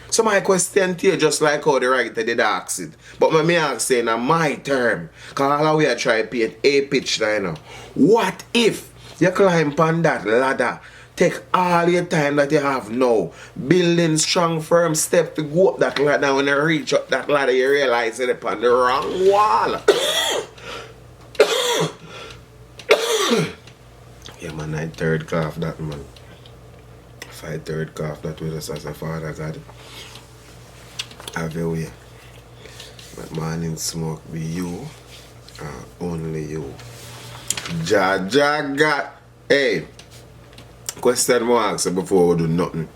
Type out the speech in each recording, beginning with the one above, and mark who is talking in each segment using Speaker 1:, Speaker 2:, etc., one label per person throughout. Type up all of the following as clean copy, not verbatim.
Speaker 1: So my question to you, just like how the writer did ask it. But me ask saying on my term, because all we are trying to paint a picture, you know. What if you climb on that ladder, take all your time that you have now, building strong firm step to go up that ladder, when you reach up that ladder, you realize you're upon the wrong wall. Yeah, man, I third cough that, man. If I third cough that with us as a Father God, have your way. But MawninSmoke be you, only you. God. Hey, question more ask before we do nothing.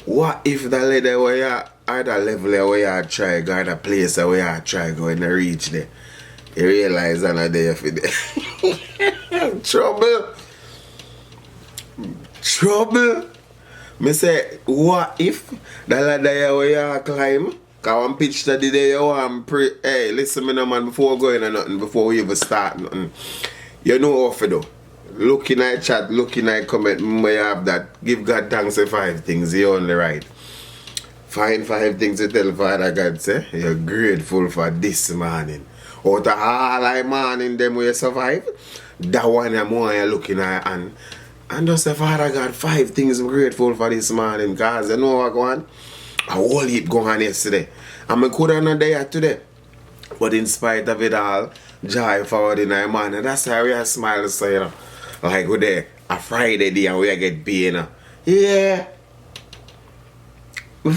Speaker 1: What if the lady where you are, the level where you try go, the place where you try go and reach there, you realize I'm not there for there. Trouble. Me say, what if the ladder where you climb? Cause one pitch that the day you want pray. Hey, listen me no man, before going or nothing, before we even start nothing. You know what to do. Looking at chat, looking at comment, may have that. Give God thanks for 5 things, you're only right. Find 5 things to tell Father God, say, you're grateful for this morning. Out of all I morning them where you survive, that one I'm more you're looking at and just say, Father God, 5 things I'm grateful for this morning, because you know what going on? I whole heap going on yesterday. And I could have not there today. But in spite of it all, joy forward in my man. And that's how we are smiling, so you know. Like we're there a Friday day and we get paid, you know. Yeah. We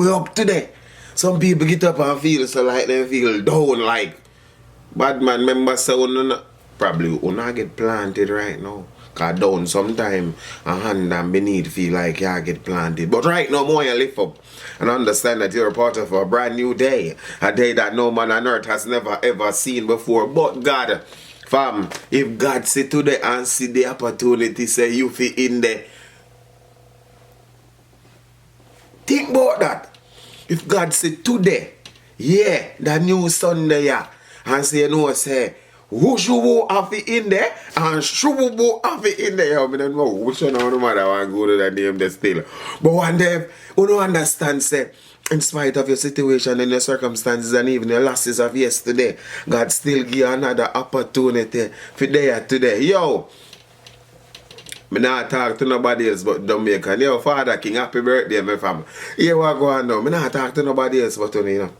Speaker 1: up today. Some people get up and feel so like they feel down like bad man member say probably will not get planted right now. Cause down sometime a hand and beneath feel like you get planted. But right now more you lift up and understand that you're a part of a brand new day. A day that no man on earth has never ever seen before. But God, fam, if God sit today and see the opportunity say you fit in there. Think about that. If God sit today, yeah, the new Sunday, yeah, and say, you know, say, who should have it in there and should have it in there? I don't know which one no matter I go to that name there still. But one day, you don't understand, say, in spite of your situation and your circumstances and even your losses of yesterday, God still give you another opportunity for there today. Yo, I not talk to nobody else but Jamaican. Yo, Father King, happy birthday, my family. Here what go on now. I not talk to nobody else but you know.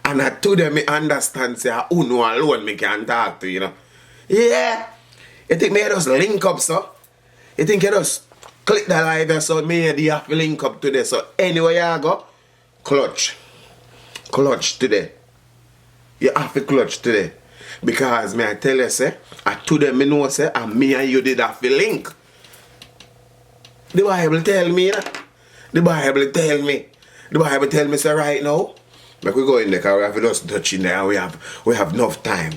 Speaker 1: And I told them me understand say who know alone me can talk to, you know. Yeah. You think me just link up, so? You think you just click the live so me you have to link up today. So anywhere you go, clutch. Clutch today. You have to clutch today. Because me I tell you say, I told them me know say and me and you did have to link. The Bible tell me, you know? The Bible tell me. The Bible tell me say right now. Like we go in there because we have to just touch in there and we have enough time.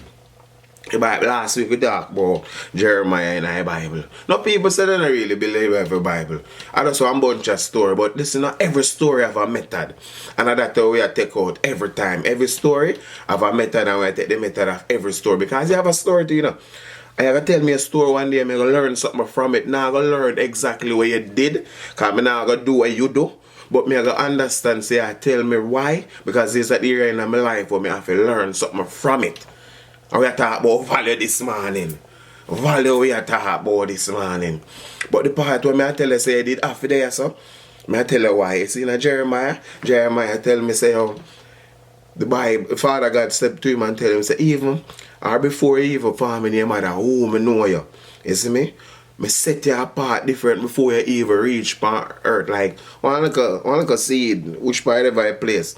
Speaker 1: The Bible, last week we talked about Jeremiah in the Bible. No people say they don't really believe every Bible. I just want a bunch of story, but listen, not every story have a method. And that's how we take out every time. Every story have a method and we take the method of every story. Because you have a story to, you know. I have to tell me a story one day, I'm going to learn something from it. Now I'm going to learn exactly what you did. Because I'm not going to do what you do. But me I go understand, say I tell me why. Because there's an area in my life where me have to learn something from it. And we are talking about value this morning. Value we are talking about this morning. But the part where I tell you say I did half a day or so, I tell you why. You see in Jeremiah tell me say the Bible, Father God stepped to him and tell him say even or before you even form in your mother, who me know you. You see me? Me set you apart different before you even reach earth. Like, one like a seed, which part of I place.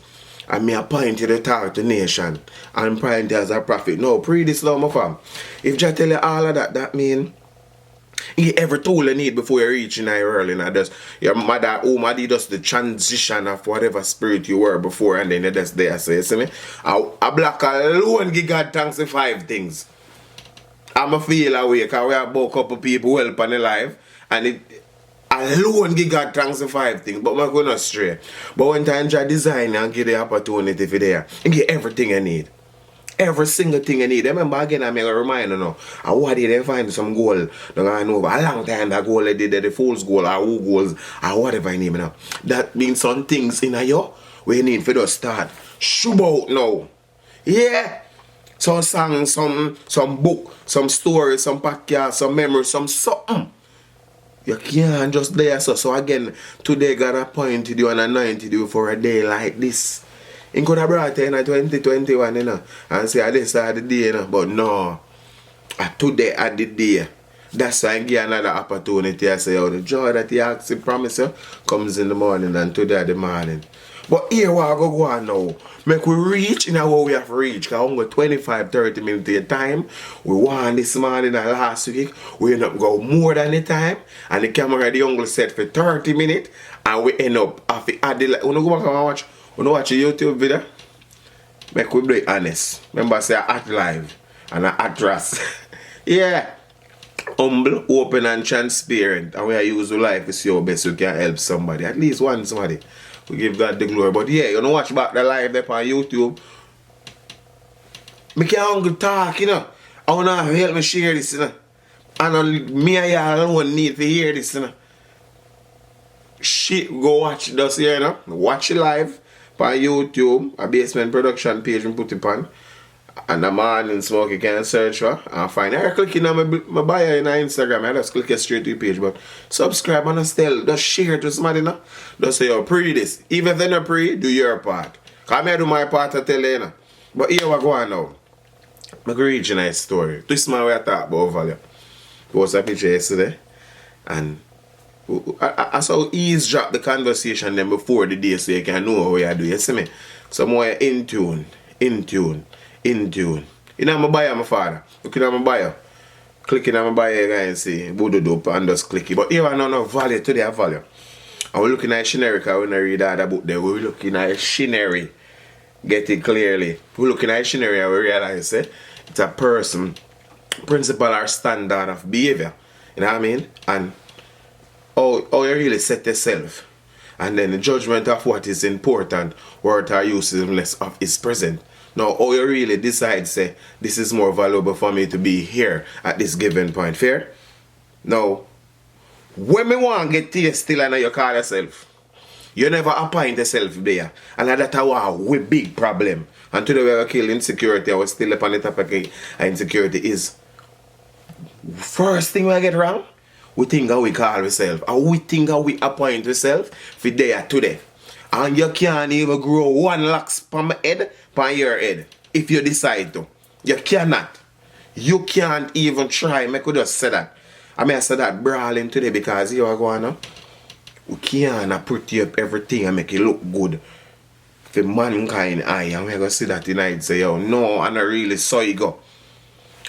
Speaker 1: And me appoint you to talk to nation. And appoint you as a prophet. No, pre this law, my fam. If I tell you all of that, that mean you get every tool you need before you reach in your world. You know, just your mother, did just the transition of whatever spirit you were before, and then you're just there. So you see me? A black alone give God thanks for 5 things. I'ma feel away because we have a couple people help on the life and it alone give God thanks for 5 things. But I'm going astray. But when time I design and give the opportunity for there, you get everything you need. Every single thing you need. Remember again, I make a reminder now. I what did they find some goal? I know a long time that goal they did the fool's goal or who goals or whatever I name it now. That means some things in a you where you need for to start. Shoot out now. Yeah. Some songs, some book, some stories, some podcast, some memories, some something. You can't just there so again, today God appointed you and anointed you for a day like this. He could have brought you in 2021, you know, and say, this is the day, you know, but no. Today at the day. That's why I give another opportunity. I say, oh, the joy that he asks, he promise you, comes in the morning and today at the morning. But here we are go on now. Make we reach in our way we have reached. Because only 25-30 minutes of your time. We want this morning and last week. We end up go more than the time. And the camera the only set for 30 minutes. And we end up after add the when we go back and watch. When you watch a YouTube video, make we be honest. Remember I say I act live and I act ras. Yeah. Humble, open and transparent. And we are use the life to see how best we can help somebody. At least one somebody. We give God the glory. But yeah, you know watch back the live there on YouTube. Me can't talk, you know. I want to help me share this, you know. And me and y'all alone need to hear this, you know. Shit, go watch this here, you know. Watch it live. On YouTube, a basement production page and put it on. And the MawninSmoke you can search for and find it. I click in on my bio in Instagram. I just click it straight to the page. But subscribe and still just share it to somebody now. Just say you pre this. Even if they're not pre, do your part. Cause I do my part to tell you now. But here we go on now. I'm going to read you a nice story. This man we are talking about value. Post a picture yesterday. And I saw eavesdrop the conversation then before the day so you can know how you do. You see me? So more in tune. You know my bio, my father. Looking at my bio. Clicking on my bio you guys see. Voodoo dope and just click it. But here I know no value to their value. And we're looking at Shinnery because when I read that book there, we're looking at Shinnery. Get it clearly. We're looking at Shinnery and we realize it's a person, principle or standard of behavior. You know what I mean? And how you really set yourself. And then the judgment of what is important, what are useless of is present. Now, how you really decide, say, this is more valuable for me to be here at this given point. Fair? Now, when me want to get to you still and you call yourself, you never appoint yourself there. And that's a big problem. And today we have killed insecurity. I was still up on the topic of insecurity is first thing we get wrong. We think how we call ourselves. And we think how we appoint ourselves for there today. And you can't even grow one locks from my head, from your head. If you decide to. You cannot. You can't even try. I could just say that. I say that brawling today because you are going on. We can't pretty up everything and make it look good. For mankind eye. And we're going to see that tonight. Say, yo, no, I not really saw you go.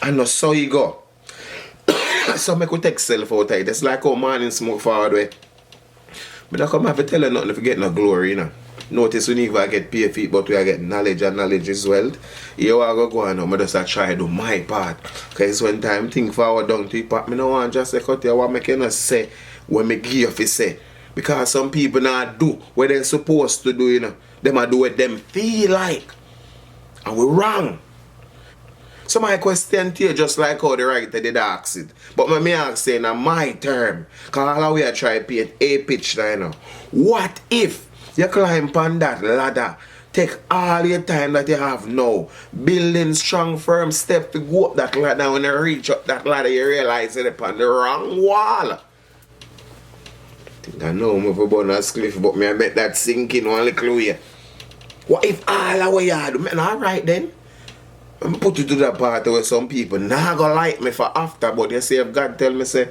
Speaker 1: I not saw you go. So I could take self out of it. It's like how MawninSmoke forward way. But I come have to tell you nothing if you get no glory, you know. Notice we never get pay feet, but we get knowledge and knowledge is wealth. Here I go on now, I just try to do my part. Because when time think forward down to the part, I don't want just to cut you what I can say when I give you to say. Because some people not do what they're supposed to do, you know. They might do what them feel like. And we're wrong. So my question to you, just like how the writer did ask it. But me ask saying on my term, because all we are trying to paint a picture, you know. What if you climb on that ladder, take all your time that you have now, building strong firm step to go up that ladder, when you reach up that ladder, you realize you're upon the wrong wall. I think I know I'm over a cliff, but I bet that sinking one little way. What if all the way you do? Man, alright then. I'm put it to that part where some people not gonna like me for after, but you see if God tell me say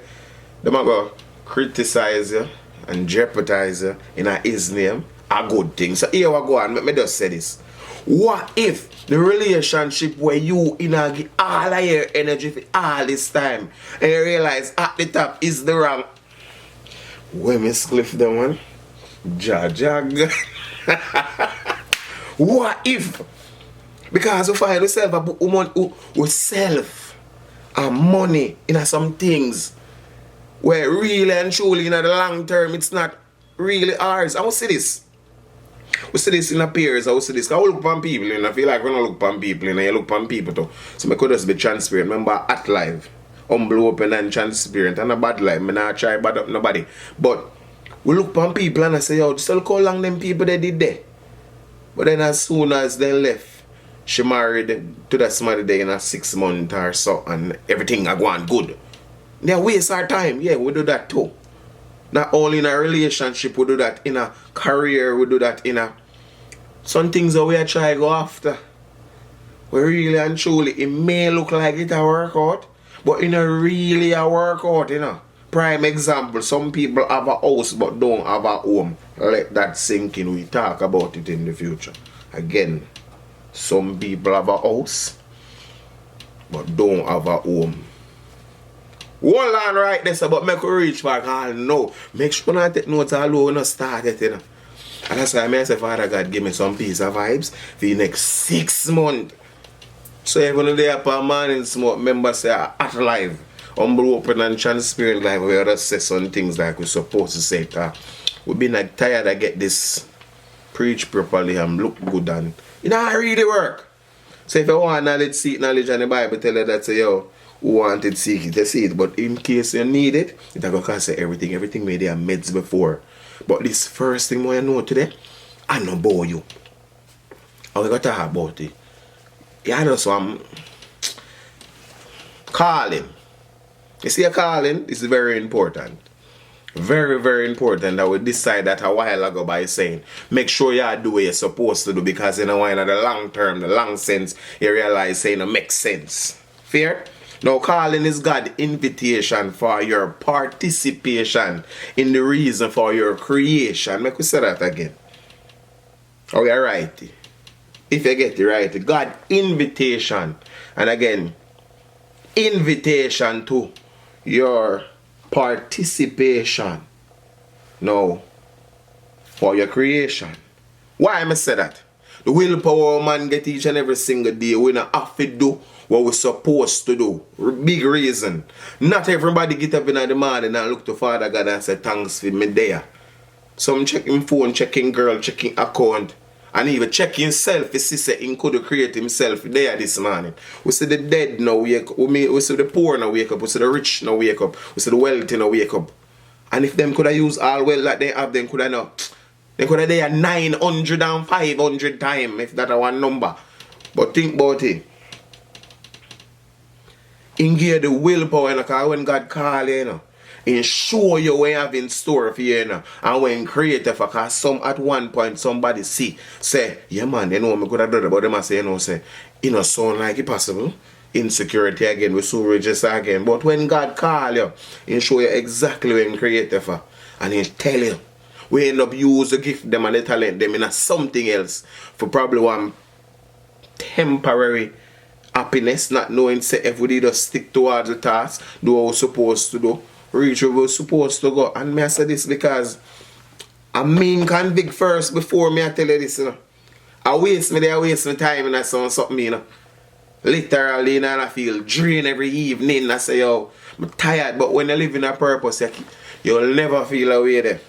Speaker 1: them are gonna criticize you and jeopardize you in his name, a good thing. So here we go on, let me just say this. What if the relationship where you give all of your energy for all this time and you realize at the top is the wrong? When me cliff them one? Jag. What if? Because we find ourselves a woman who self and money in some things where really and truly in the long term it's not really ours. I want to see this. We see this in a peers, we see this. Because we look upon people, I feel like we don't look upon people, you look upon people too. So I could just be transparent. Remember, at live, humble, open, and transparent, and a bad life. I not try bad up nobody. But we look upon people and I say, yo, just look how long them people they did there. But then as soon as they left, she married to that somebody there in a 6 month or so, and everything I go on good. They waste our time. Yeah, we do that too. Not only in a relationship, we do that in a career, we do that in a... Some things that we are trying to go after. We really and truly, it may look like it a workout, but it not really a workout, Prime example, some people have a house but don't have a home. Let that sink in, we talk about it in the future. Again, some people have a house but don't have a home. Hold on right there, so, but make we reach back and know. Make sure not take notes all over not start it, And that's why I say, Father God, give me some piece of vibes for the next 6 months. So you're going to do upon MawninSmoke, members say at live, humble, open and transparent live, where we just say some things like we're supposed to say. We've been like tired of get this preach properly and look good and it don't really work. So if you want knowledge, seek knowledge, and the Bible tell you that, say, yo, who wanted seek it, you see it. But in case you need it, it's going to cost you everything. Everything made their meds before. But this first thing I know today, I don't bore you. I got to talk about it. Yeah, I know some calling. You see, a calling is very important. Very, very important that we decide that a while ago by saying, make sure you do what you're supposed to do, because in a while, in the long term, the long sense, you realize saying it makes sense. Fair? Now, calling is God's invitation for your participation in the reason for your creation. Make we say that again. Oh, you're right. If you get it right, God's invitation. And again, invitation to your participation. Now, for your creation. Why am I say that? The willpower man get each and every single day. We don't have to do what we're supposed to do. Big reason. Not everybody get up in the morning and look to Father God and say thanks for me there. Some checking phone, checking girl, checking account, and even checking self. You see, say he could create himself there this morning. We see the dead now wake up. We see the poor now wake up. We see the rich now wake up. We see the wealthy now wake up. And if them could have used all wealth that they have, then could have not. They could have there 900 and 500 times if that are one number. But think about it. Engage the willpower, because when God call you, and show you what you have in store for you, and when creative, because some at one point somebody say, yeah man, me could have done it, but they must say, say, sound like it possible. Insecurity again, we so register again. But when God call you, and show you exactly when creative, and he tell you, we end up use the gift them and the talent them in something else for probably one temporary happiness, not knowing say if we just stick towards the task, do what we're supposed to do, reach where we're supposed to go. And me I say this because I mean convict first before me I tell you this, I waste my time and I sound something, Literally, and I feel drained every evening. I say, yo, I'm tired, but when you live in a purpose, you'll never feel away there.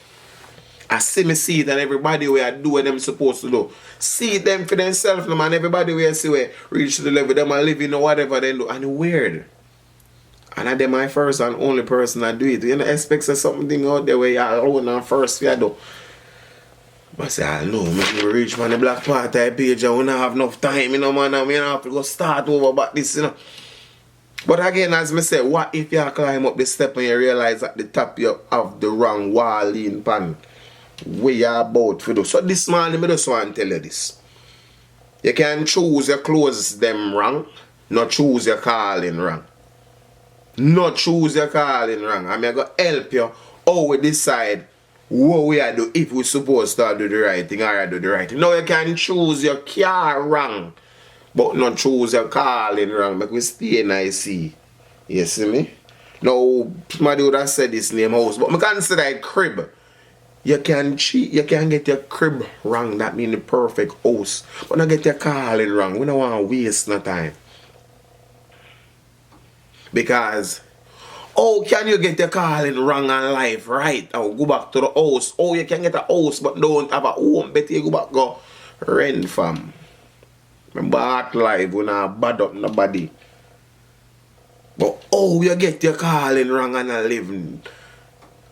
Speaker 1: I see it and everybody where I do what them supposed to do. See them for themselves, man. Everybody where I see where reach to the level, them are living or whatever they do. And weird. And I them my first and only person that do it. You know, expect something out there where you alone and first you do. But I say, I know, man, we reach man the black part type page and we don't have enough time, man, and we don't have to go start over about this, But again, as I say, what if you climb up the step and you realize at the top you have the wrong wall in pan? Where you about to do. So this morning, I just want to tell you this. You can choose your clothes them wrong, not choose your calling wrong. Not choose your calling wrong. I'm going to help you how we decide what we are do if we're supposed to do the right thing or do the right thing. Now you can choose your car wrong, but not choose your calling wrong. Make we stay in I see. You see me? Now, somebody would have said this name house, but I consider it crib. You can cheat, you can get your crib wrong, that means the perfect house. But not get your calling wrong. We don't want to waste no time. Because How can you get your calling wrong and life right? Or go back to the house. Oh, you can get a house but don't have a home. Better you go back go rent fam. Remember act life when I bad up nobody. But oh, you get your calling wrong and a living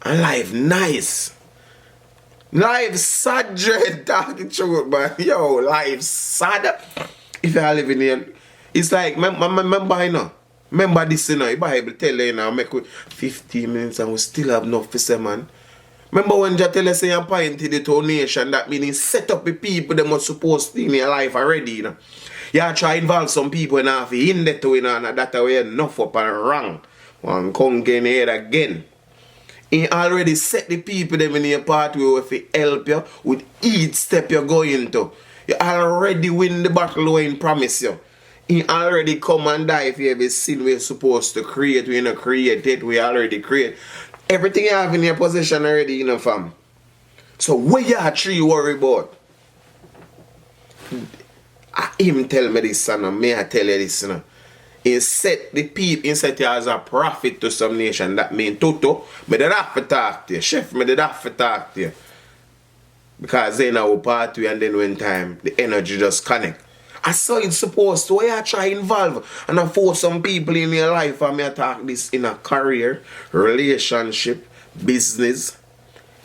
Speaker 1: and life nice. Life sad, dread, talking truth, but yo, life sad. If you are living here, it's like, remember, you know, remember this, you know, the Bible tell you, now, make 15 minutes and we still have enough for say, man. Remember when you tell us you appointed the to nation, that means set up the people that must supposed to in your life already, you know. You try involve some people in half in that way, you know, and that way enough up and wrong. One come get head again. He already set the people them in your pathway if he help you with each step you're going to. You already win the battle when he promise you. He already come and die if you have a sin we're supposed to create. We not create it, we already create. Everything you have in your possession already, you know, fam. So what you actually worry about? Him tell me this, son, may I tell you this, you know. He set the people, he set you as a prophet to some nation. That means Toto, me did have to talk to you. Chef, me did have to talk to you. Because then our party and then when time, the energy just connect. I saw it's supposed to, where you try involve and I force some people in your life and me talk this in a career, relationship, business.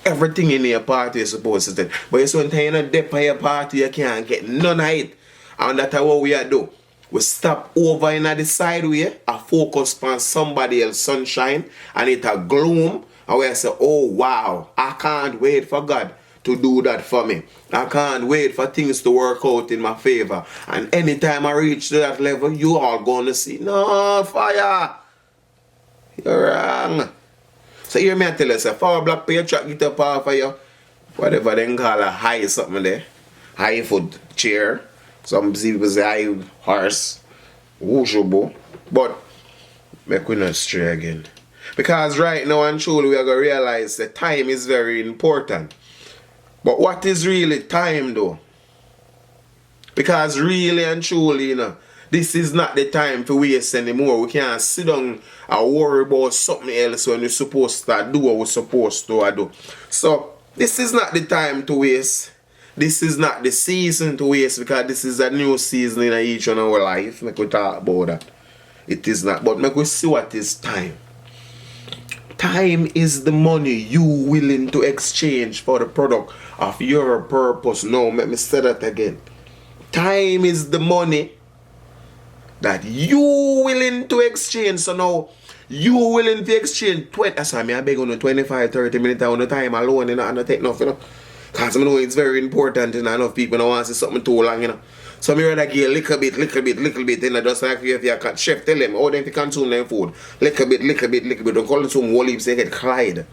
Speaker 1: Everything in your party is supposed to do. But it's when you're not depth of your party, you can't get none of it. And that's what we are do. We stop over in the side way and focus on somebody else's sunshine and it a gloom and we say, oh wow, I can't wait for God to do that for me. I can't wait for things to work out in my favor. And anytime I reach to that level, you all gonna see, no, fire. You're wrong. So here me I tell you, say, for black patriot get up off of you, whatever they call a high something there, high foot chair. Some people say I horse, wushubo, but make we not stray again. Because right now and truly we are going to realize that time is very important. But what is really time though? Because really and truly, you know, this is not the time to waste anymore. We can't sit down and worry about something else when we're supposed to do what we're supposed to do. So this is not the time to waste. This is not the season to waste because this is a new season in each one of our life. Make we talk about that. It is not. But make we see what is time. Time is the money you willing to exchange for the product of your purpose. No, let me say that again. Time is the money that you willing to exchange. So now, you willing to exchange 20. That's why I beg on 25, 30 minutes on the time alone, you know, and I take nothing, you know. Because I know it's very important, you know, enough people don't want to see something too long, you know. So I rather give a little bit, you know, just like if you can chef tell them, oh, then if you consume their food. Little bit. Don't call it some whole heaps, they get cried.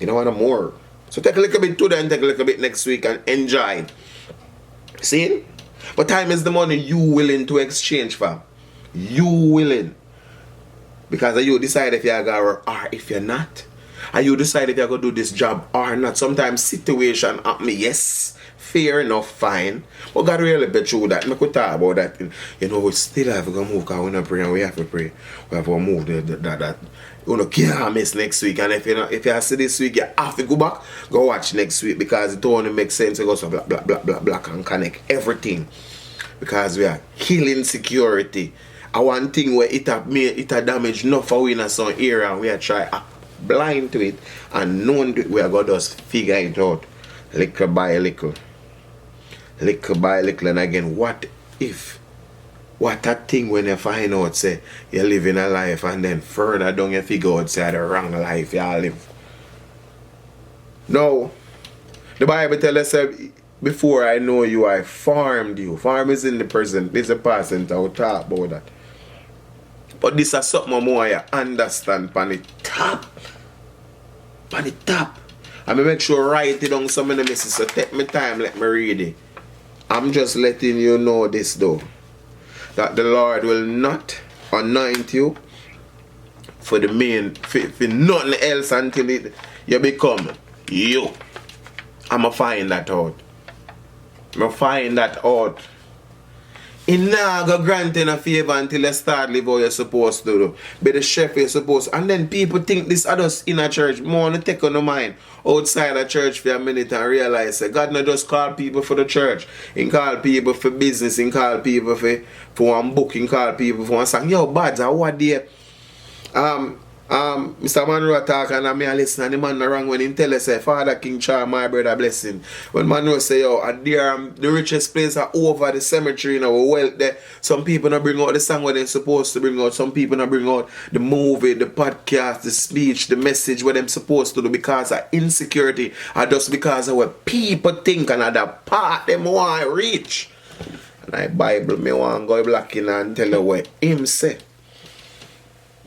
Speaker 1: You know what, more. So take a little bit today and take a little bit next week and enjoy. See? But time is the money you willing to exchange for. You willing. Because you decide if you're going to work or if you're not. And you decide if you're going to do this job or not. Sometimes situation happen, yes, fair enough, fine. But God really be true that. I could talk about that. You know, we still have to go move because we don't pray and we have to pray. We have to move that. You know, can't miss next week. And if you see this week, you have to go back, go watch next week because it only makes sense to go so black and connect everything. Because we are killing insecurity. And one thing where it a damage enough for we in some area and we are trying blind to it and known to it, we are going to just figure it out little by little and again, what if what a thing when you find out say you're living a life and then further down you figure out say the wrong life you live. No, the Bible tells us before I know you I formed you. Farm is in the present, this is the past and I'll talk about that. But this is something more you understand on the top. On the top. And I make sure write it down some of the messages. So take my time, let me read it. I'm just letting you know this though. That the Lord will not anoint you for the main, for nothing else until you become you. I'ma find that out. I'ma find that out. He not go granting a favor until you start live how you're supposed to do. Be the chef you're supposed to. And then people think this others in a church. More to take on the mind outside a church for a minute and realize that God not just call people for the church. He call people for business. He call people for one book. He call people for one song. Yo, Bads, what day? Mr. Monroe talk and I listen and the man no wrong when he tell us say Father King Charles my brother blessing. When Monroe say yo the richest place are over the cemetery in our wealth there. Some people not bring out the song what they're supposed to bring out. Some people not bring out the movie, the podcast, the speech, the message what them supposed to do because of insecurity or just because of what people think and the part them want to reach. And I Bible me want go black in and tell you what him say.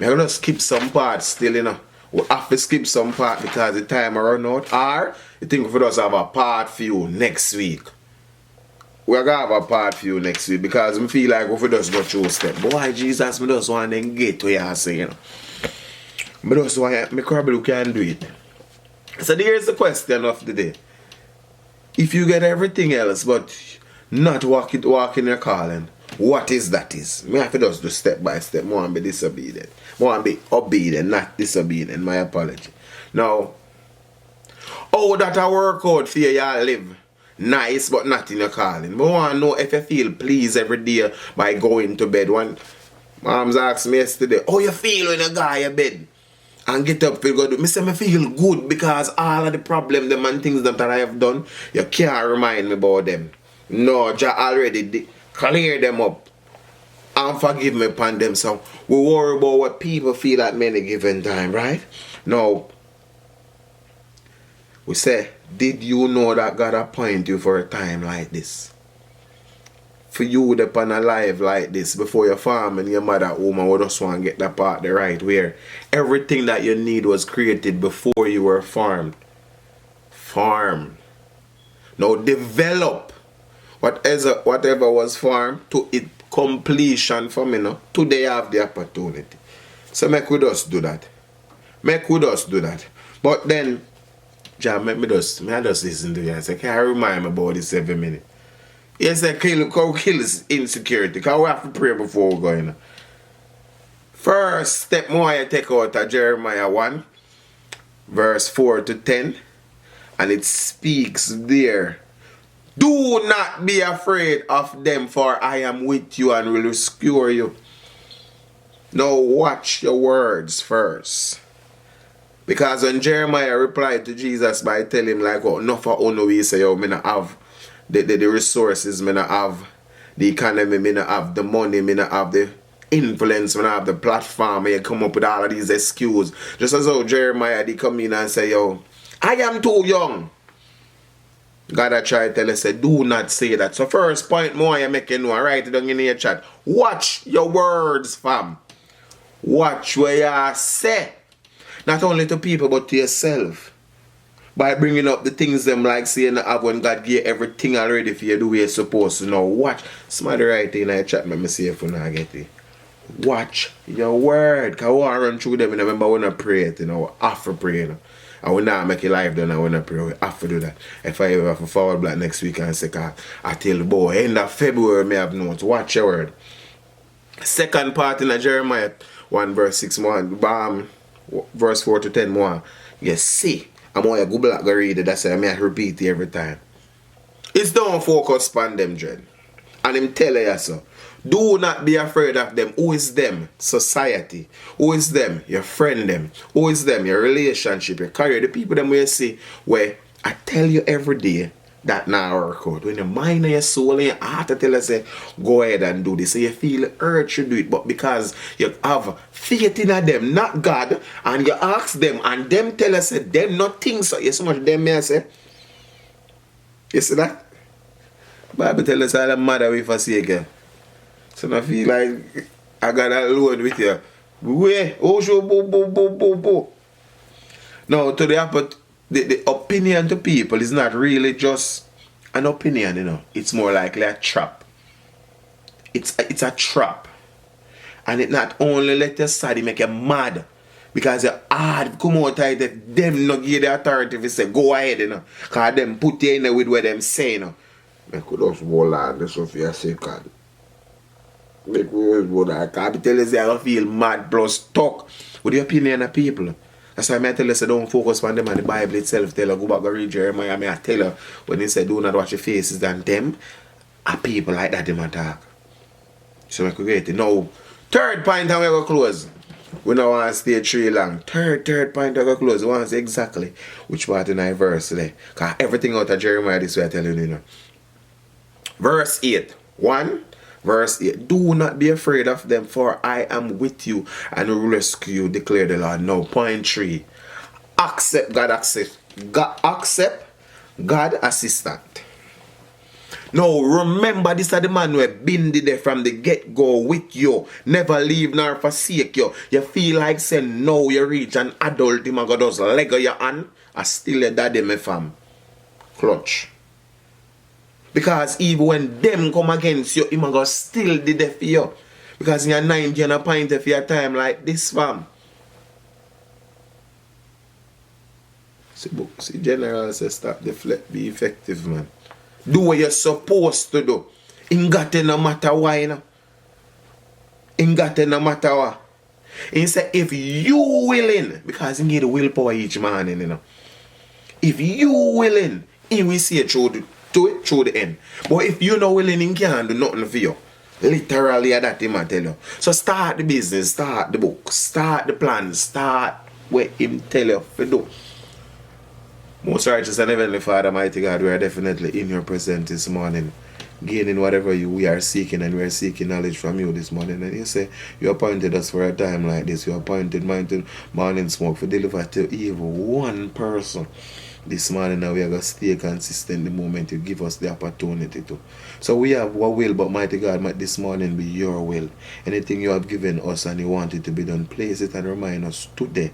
Speaker 1: I'm going to skip some parts still, you know. We have to skip some part because the time run out. Or, you think we just have a part for you next week. We're going to have a part for you next week because I feel like if we just go through step. Boy, Jesus, I just want to get to you say, you know. I just want to, probably can do it. So here's the question of the day. If you get everything else but not walk in your calling, what is that is? Me have to just do step by step. More and be disobedient. More and be obedient, not disobedient. My apology. Now, how that a work out for you live? Nice, but not in your calling. But I want to know if you feel pleased every day by going to bed. One mom's asked me yesterday, how you feel when you go to your bed? And get up, feel good. I say I feel good because all of the problems them and things that I have done, you can't remind me about them. No, Jah already clear them up and forgive me upon them. So we worry about what people feel at many given time, right? Now, we say, did you know that God appointed you for a time like this? For you upon a life like this, before your farm and your mother woman would just want to get that part the right where everything that you need was created before you were farmed. Farm. Now develop whatever was farmed to its completion for me now. Today I have the opportunity. So make we just do that. Make we just do that. But then, Jah, I just listen to you and say, can I remind me about this every minute? Yes, kill is insecurity. Because we have to pray before we go in. First step more I take out of Jeremiah 1, verse 4 to 10. And it speaks there. Do not be afraid of them, for I am with you and will rescue you. Now watch your words first. Because when Jeremiah replied to Jesus by telling him like, oh, enough for only we say, oh, me not have the resources, me not have the economy, me not have the money, me not have the influence, me not have the platform, me come up with all of these excuses. Just as how Jeremiah did come in and say, yo, I am too young. God I try to tell us, say, do not say that. So first point more you make you know, write it down in your chat. Watch your words, fam. Watch what you say. Not only to people, but to yourself. By bringing up the things them like saying have when God gave everything already for you the way you're supposed to know. Watch. Somebody write in your chat, let me see if you not get it. Watch your word. Because I want to run through them. And remember when I pray it, you know, I have to pray, you know. I will not make it live done. I will not pray. I have to do that. If I ever have to forward black next week and say, I tell the boy, end of February, may have notes. Watch your word. Second part in Jeremiah 1 verse 6 verse 4 to 10 more. You see, I'm going to go back and read it. That's why I may repeat it every time. It's don't focus on them, Dread. And him tell you so. Do not be afraid of them. Who is them? Society. Who is them? Your friend them. Who is them? Your relationship, your career. The people them where you see where I tell you every day that now work out. When your mind and your soul and your heart tell you say, go ahead and do this. So you feel the urge to do it. But because you have faith in them, not God, and you ask them and them tell us say them not think so. You so much them may say. You see that? Bible tell us all the mother we forsake. So I feel like I got alone with you. Where? Oh, show, bo. Now, to the opinion to people is not really just an opinion, you know. It's more likely a trap. It's a trap. And it not only let you sad, it make you mad. Because you're hard come out of it, them not give the authority to say, go ahead, you know. Because them put you in there with what them say, you know. I could also hold on this of your second. Make we I can't tell you I feel mad plus stuck with the opinion of people. That's why I tell you say don't focus on them and the Bible itself tell you go back and read Jeremiah. I tell you when he said do not watch your faces than them are people like that them attack. So I could get it. Now, third point and we go close. We don't want to stay 3 long. Third point we go close. We want to say exactly which part in our verse today. Because everything out of Jeremiah this way I tell you, you know. Verse 8. 1. Verse 8. Do not be afraid of them, for I am with you and will rescue you, declare the Lord. Now, point 3. Accept God assistant. Now, remember this is the man who have been there from the get-go with you. Never leave nor forsake you. You feel like saying, now you reach an adult, him go just leg of your hand, I still your daddy, my fam. Clutch. Because even when them come against you, him go still did it for you. Because you're 90 and a pint for your time like this, fam. See, General says stop deflect, be effective, man. Do what you're supposed to do. It got no matter why, you know. It got no matter what. He said, if you willing, because he need the willpower each morning, you know. If you willing, he will see it through the end. But if you not willing, he can't do nothing for you. Literally, that him I tell you. So start the business, start the book, start the plan, start what him tell you to do. Most righteous and heavenly Father, mighty God, we are definitely in your presence this morning, gaining whatever we are seeking, and we are seeking knowledge from you this morning. And you say you appointed us for a time like this. You appointed MawninSmoke for deliver to even one person. This morning now we are going to stay consistent the moment you give us the opportunity to. So we have our will, but mighty God, might this morning be your will. Anything you have given us and you want it to be done, place it and remind us today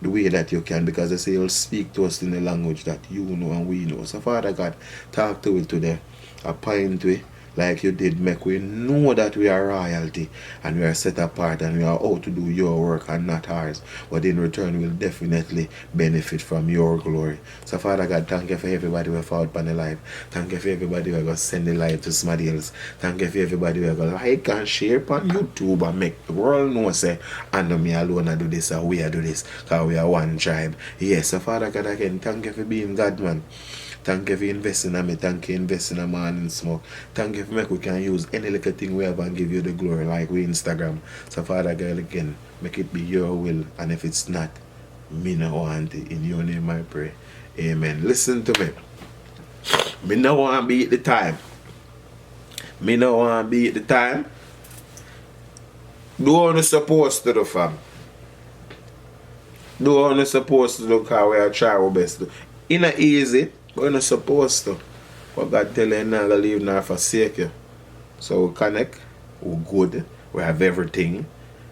Speaker 1: the way that you can, because they say you'll speak to us in the language that you know and we know. So Father God, talk to it today. Appoint we like you did, make we know that we are royalty and we are set apart and we are out to do your work and not ours. But in return we'll definitely benefit from your glory. So Father God, thank you for everybody who have fought on the life. Thank you for everybody who are going to send the life to somebody else. Thank you for everybody who are going to like and share on YouTube and make the world know say, and me alone I do this or we are do this, because we are one tribe. Yes, so Father God, again, thank you for being God, man. Thank you for investing in me. Thank you for investing in MawninSmoke. Thank you for make we can use any little thing we have and give you the glory like we Instagram. So Father God, again, make it be your will. And if it's not, me no want it. In your name I pray. Amen. Listen to me. Me no want to be at the time. Me no want to be at the time. Do what you're supposed to do, fam. Do what you're supposed to do, because we are trying our best to. It's not easy. But we're not supposed to. But God tell you not to leave nor forsake you. So we connect, we're good, we have everything.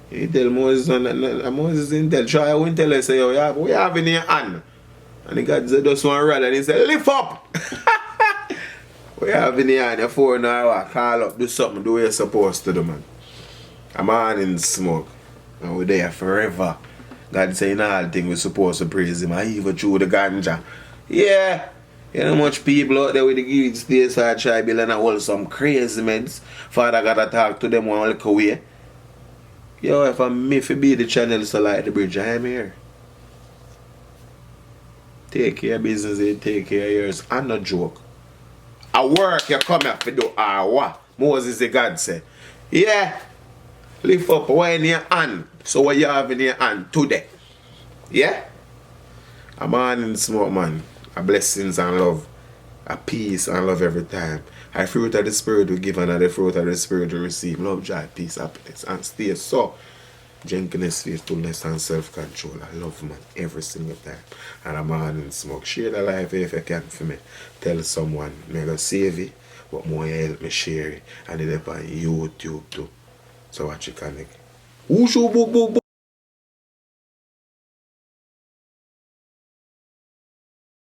Speaker 1: He tell Moses, Moses didn't tell, try won't tell you, say, yo, we have in your hand. And the God said, just one rod, and he said, lift up! We have in your hand, your phone now, call up, do something, do what you're supposed to do, man. I'm MawninSmoke. And we're there forever. God saying all things we're supposed to praise him, and even through the ganja. Yeah. You know much people out there with the giving space or try build and hold some crazy meds. Father gotta talk to them one little way. Yo, if I'm me for be the channel so like the bridge, I'm here. Take care of business and take care of yours. I'm not joke. I work you come here for do what? Moses the God say. Yeah. Lift up what in your hand. So what you have in your hand today. Yeah? I'm MawninSmoke, man. A blessings and love, a peace and love every time. A fruit of the Spirit we give and the fruit of the Spirit we receive. Love, joy, peace, happiness, and stay so. Gentleness, faithfulness, and self-control. I love, man, every single time. And I'm MawninSmoke. Share the life if you can for me. Tell someone, may God save it, but more you help me share it. And then on YouTube too. So watch you connect. Whooshu book book book.